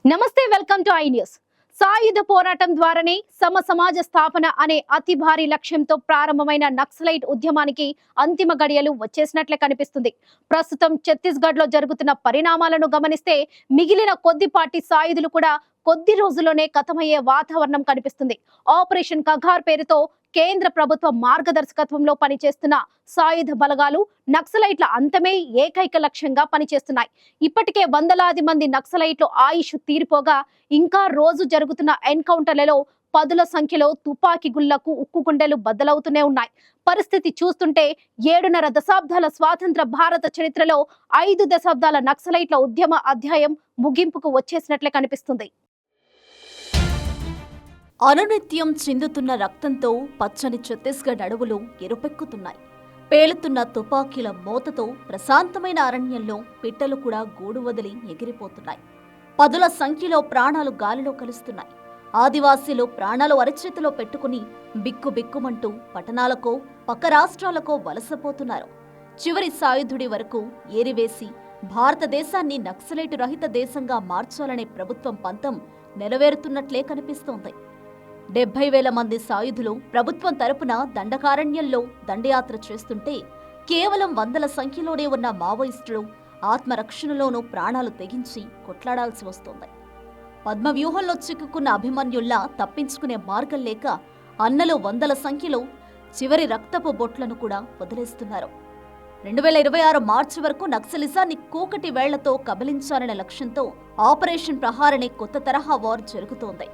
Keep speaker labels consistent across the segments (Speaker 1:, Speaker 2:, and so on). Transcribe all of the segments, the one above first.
Speaker 1: నమస్తే, welcome to I news. సాయుధ పోరాటం ద్వారానే సమాజ స్థాపన అనే అతి భారీ లక్ష్యంతో ప్రారంభమైన నక్సలైట్ ఉద్యమానికి అంతిమ గడియలు వచ్చేసినట్లే కనిపిస్తుంది. ప్రస్తుతం ఛత్తీస్గఢ్ లో జరుగుతున్న పరిణామాలను గమనిస్తే మిగిలిన కొద్దిపాటి సాయుధులు కూడా కొద్ది రోజుల్లోనే ఖతమయ్యే వాతావరణం కనిపిస్తుంది. ఆపరేషన్ కగార్ పేరుతో కేంద్ర ప్రభుత్వ మార్గదర్శకత్వంలో పనిచేస్తున్న సాయుధ బలగాలు నక్సలైట్ల అంతమే ఏకైక లక్ష్యంగా పనిచేస్తున్నాయి. ఇప్పటికే వందలాది మంది నక్సలైట్లు ఆయుష్ తీరిపోగా ఇంకా రోజు జరుగుతున్న ఎన్కౌంటర్లలో పదుల సంఖ్యలో తుపాకీ గుళ్లకు ఉక్కు గుండెలు బద్దలవుతూనే ఉన్నాయి. పరిస్థితి చూస్తుంటే 7.5 దశాబ్దాల స్వాతంత్ర భారత చరిత్రలో 5 దశాబ్దాల నక్సలైట్ల ఉద్యమ అధ్యాయం ముగింపుకు వచ్చేసినట్లే కనిపిస్తుంది.
Speaker 2: అనునిత్యం చిందుతున్న రక్తంతో పచ్చని ఛత్తీస్గఢ్ అడవులు ఎరుపెక్కుతున్నాయి. పేలుతున్న తుపాకీల మోతతో ప్రశాంతమైన అరణ్యంలో పిట్టలు కూడా గూడు వదిలి ఎగిరిపోతున్నాయి. పదుల సంఖ్యలో ప్రాణాలు గాలిలో కలుస్తున్నాయి. ఆదివాసీలు ప్రాణాలు అరచేతిలో పెట్టుకుని బిక్కుబిక్కుమంటూ పట్టణాలకో పక్క రాష్ట్రాలకో వలసపోతున్నారు. చివరి సాయుధుడి వరకు ఏరివేసి భారతదేశాన్ని నక్సలైటు రహిత దేశంగా మార్చాలనే ప్రభుత్వం పంతం నెరవేరుతున్నట్లే కనిపిస్తోంది. 70,000 మంది సాయుధులు ప్రభుత్వం తరపున దండకారణ్యంలో దండయాత్ర చేస్తుంటే కేవలం వందల సంఖ్యలోనే ఉన్న మావోయిస్టులు ఆత్మరక్షణలోనూ ప్రాణాలు తెగించి కొట్లాడాల్సి వస్తోంది. పద్మవ్యూహంలో చిక్కుకున్న అభిమన్యుల్లా తప్పించుకునే మార్గం లేక అన్నలు వందల సంఖ్యలో చివరి రక్తపు బొట్లను కూడా వదిలేస్తున్నారు. 2026 మార్చి వరకు నక్సలిజాన్ని కూకటి వేళ్లతో కబలించాలనే లక్ష్యంతో ఆపరేషన్ ప్రహార్ అనే కొత్త తరహా వార్ జరుగుతోంది.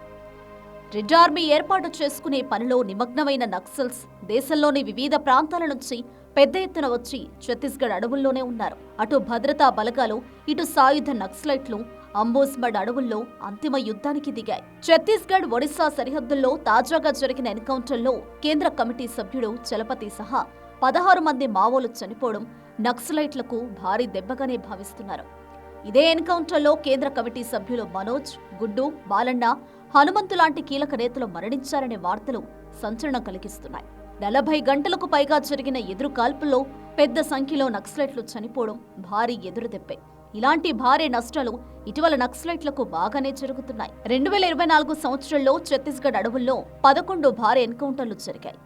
Speaker 2: రెడ్ ఆర్మీ ఏర్పాటు చేసుకునే పనిలో నిమగ్నమైన నక్సల్స్ దేశంలోని వివిధ ప్రాంతాల నుంచి పెద్ద ఎత్తున వచ్చి ఛత్తీస్గఢ్ అడవుల్లోనే ఉన్నారు. అటు భద్రతా బలగాలు, ఇటు సాయుధ నక్సలైట్లు అంబోస్మడ్ అడవుల్లో అంతిమ యుద్ధానికి దిగాయి. ఛత్తీస్గఢ్ ఒడిశా సరిహద్దుల్లో తాజాగా జరిగిన ఎన్కౌంటర్లో కేంద్ర కమిటీ సభ్యుడు చలపతి సహా 16 మంది మావోలు చనిపోవడం నక్సలైట్లకు భారీ దెబ్బగానే భావిస్తున్నారు. ఇదే ఎన్కౌంటర్లో కేంద్ర కమిటీ సభ్యులు మనోజ్, గుడ్డు, బాలన్న, హనుమంతు లాంటి కీలక నేతలు మరణించారనే వార్తలు సంచలనం కలిగిస్తున్నాయి. 40 గంటలకు పైగా జరిగిన ఎదురు కాల్పుల్లో పెద్ద సంఖ్యలో నక్సలైట్లు చనిపోవడం భారీ ఎదురుదెబ్బే. ఇలాంటి భారీ నష్టాలు ఇటీవల నక్సలైట్లకు బాగానే జరుగుతున్నాయి. 2024 సంవత్సరంలో ఛత్తీస్గఢ్ అడవుల్లో 11 భారీ ఎన్కౌంటర్లు జరిగాయి.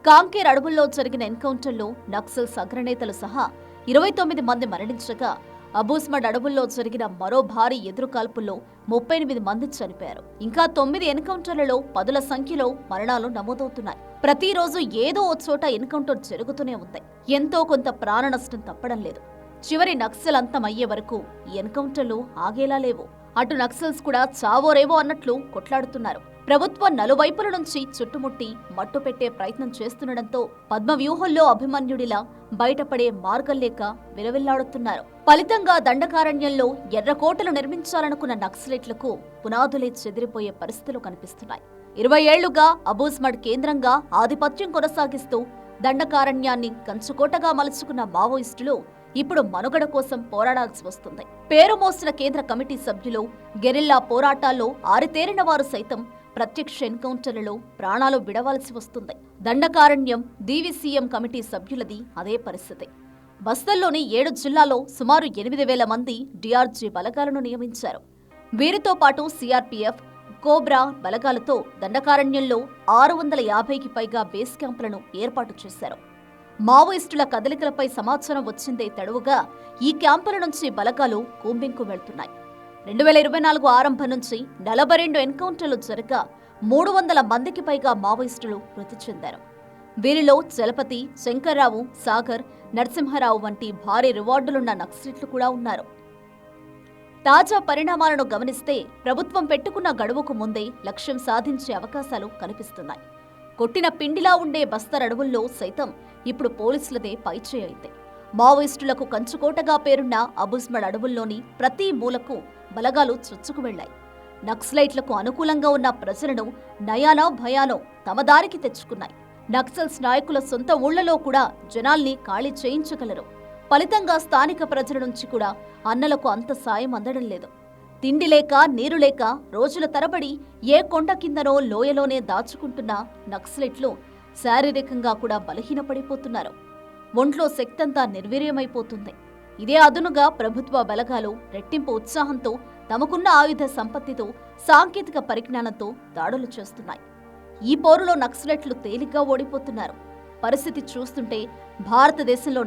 Speaker 2: కాంకేర్ అడవుల్లో జరిగిన ఎన్కౌంటర్లో నక్సల్స్ అగ్రనేతలు సహా 29 మంది మరణించగా అబూస్మడ్ అడవుల్లో జరిగిన మరో భారీ ఎదురు కాల్పుల్లో 38 మంది చనిపోయారు. ఇంకా 9 ఎన్కౌంటర్లలో పదుల సంఖ్యలో మరణాలు నమోదవుతున్నాయి. ప్రతిరోజు ఏదో ఓ చోట ఎన్కౌంటర్ జరుగుతూనే ఉంది. ఎంతో కొంత ప్రాణ నష్టం తప్పడం లేదు. చివరి నక్సల్ అంతమయ్యే వరకు ఈ ఎన్కౌంటర్లు ఆగేలా లేవు. అటు నక్సల్స్ కూడా చావోరేవో అన్నట్లు కొట్లాడుతున్నారు. ప్రభుత్వం నలువైపుల నుంచి చుట్టుముట్టి మట్టు పెట్టే ప్రయత్నం చేస్తుండటంతో పద్మవ్యూహంలో అభిమన్యుడిలా బయటపడే మార్గం లేక విలవిల్లాడుతున్నారు. ఫలితంగా దండకారణ్యంలో ఎర్రకోటలు నిర్మించాలనుకున్న నక్సలైట్లకు పునాదులే చెదిరిపోయే పరిస్థితులు కనిపిస్తున్నాయి. 20 ఏళ్లుగా అబూస్మడ్ కేంద్రంగా ఆధిపత్యం కొనసాగిస్తూ దండకారణ్యాన్ని కంచుకోటగా మలుచుకున్న మావోయిస్టులు ఇప్పుడు మనుగడ కోసం పోరాడాల్సి వస్తుంది. పేరు మోసిన కేంద్ర కమిటీ సభ్యులు గెరిల్లా పోరాటాల్లో ఆరితేరిన వారు సైతం ప్రత్యక్ష ఎన్కౌంటర్లలో ప్రాణాలు విడవాల్సి వస్తుంది. దండకారణ్యం DVCM కమిటీ సభ్యులది అదే పరిస్థితి. బస్తర్లోని 7 జిల్లాల్లో సుమారు 8,000 మంది DRG బలగాలను నియమించారు. వీరితో పాటు CRPF, కోబ్రా బలగాలతో దండకారణ్యంలో 650కి పైగా బేస్ క్యాంపులను ఏర్పాటు చేశారు. మావోయిస్టుల కదలికలపై సమాచారం వచ్చిందే తడువుగా ఈ క్యాంపుల నుంచి బలగాలు కూంబింగ్కు వెళ్తున్నాయి. 2024 ఆరంభం నుంచి 42 ఎన్కౌంటర్లు జరగా 300 మందికి పైగా మావోయిస్టులు మృతి చెందారు. వీరిలో చలపతి, శంకర్రావు, సాగర్, నరసింహరావు వంటి భారీ రివార్డులున్న నక్సలైట్లు కూడా ఉన్నారు. తాజా పరిణామాలను గమనిస్తే ప్రభుత్వం పెట్టుకున్న గడువుకు ముందే లక్ష్యం సాధించే అవకాశాలు కనిపిస్తున్నాయి. కొట్టిన పిండిలా ఉండే బస్తర్ అడవుల్లో సైతం ఇప్పుడు పోలీసులదే పైచేయింది. మావోయిస్టులకు కంచుకోటగా పేరున్న అబూస్మడ్ అడవుల్లోని ప్రతి మూలకు బలగాలు చొచ్చుకు వెళ్లాయి. నక్సలైట్లకు అనుకూలంగా ఉన్న ప్రజలను నయానో భయానో తమ దారికి తెచ్చుకున్నాయి. నక్సల్స్ నాయకుల సొంత ఊళ్లలో కూడా జనాల్ని ఖాళీ చేయించగలరు. ఫలితంగా స్థానిక ప్రజల నుంచి కూడా అన్నలకు అంత సాయం అందడం లేదు. తిండి లేక, నీరు లేక రోజుల తరబడి ఏ కొండ కిందనో లోయలోనే దాచుకుంటున్న నక్సలైట్లు శారీరకంగా కూడా బలహీనపడిపోతున్నారు. ఒంట్లో శక్తంతా నిర్వీర్యమైపోతుంది. ఇదే అదునుగా ప్రభుత్వ బలగాలు రెట్టింపు ఉత్సాహంతో తమకున్న ఆయుధ సంపత్తితో సాంకేతిక పరిజ్ఞానంతో దాడులు చేస్తున్నాయి. ఈ పోరులో నక్సలైట్లు తేలిగ్గా ఓడిపోతున్నారు. పరిస్థితి చూస్తుంటే భారతదేశంలో